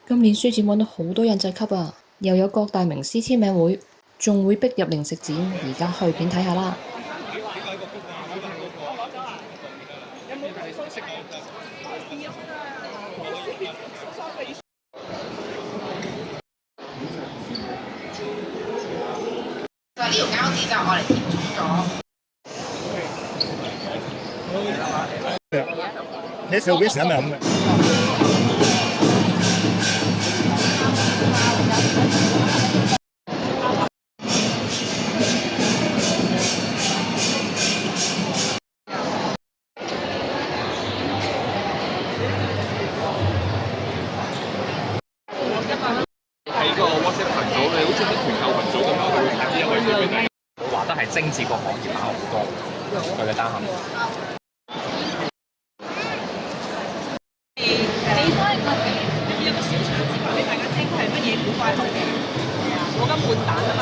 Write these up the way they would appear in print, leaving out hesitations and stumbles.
今年書展揾到好多印製級啊，又有各大名師簽名會，仲會逼入零食展，而家去片睇下啦。就係呢條膠紙就我嚟填充咗。你手邊係咪咁嘅？喺個 WhatsApp 群組，你好似啲團購群組咁樣，佢會揀啲優惠券俾你。我話得係精緻個行業版好多，佢嘅單行。你開個有個小冊子話俾大家聽，佢係乜嘢古怪學嘅？我金半蛋啊嘛。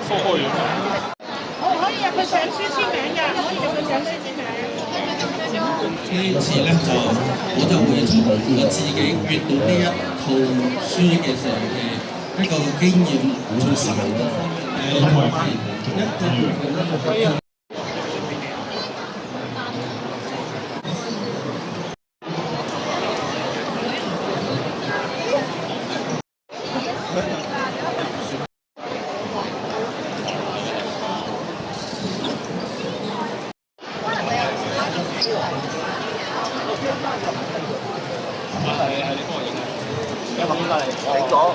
疏開咗。我可以入去上書簽名㗎，可以入去上書簽名。呢次咧我就會從我自己閱讀呢一套書嘅時候嘅一個經驗做實行嘅方面，一個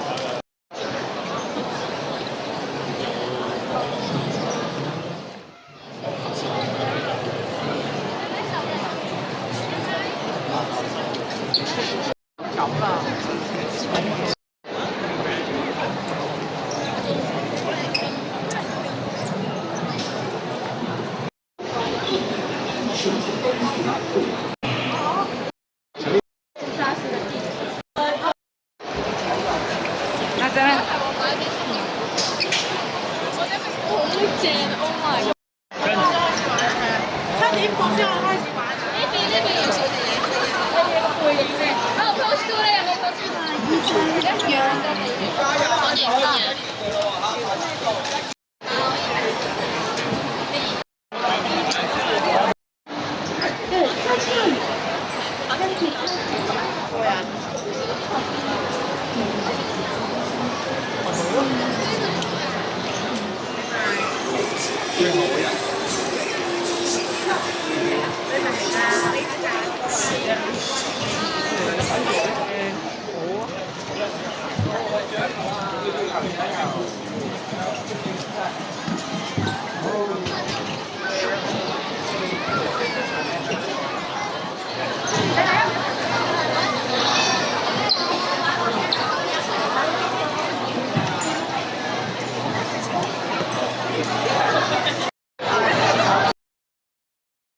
阿姐，好正 ，Oh my god！7點半先開始玩。呢邊有小姐，你有個背影咩？有 post 咧，有冇 post 一樣嘅地方。我哋最後嗰日。你明唔明啊？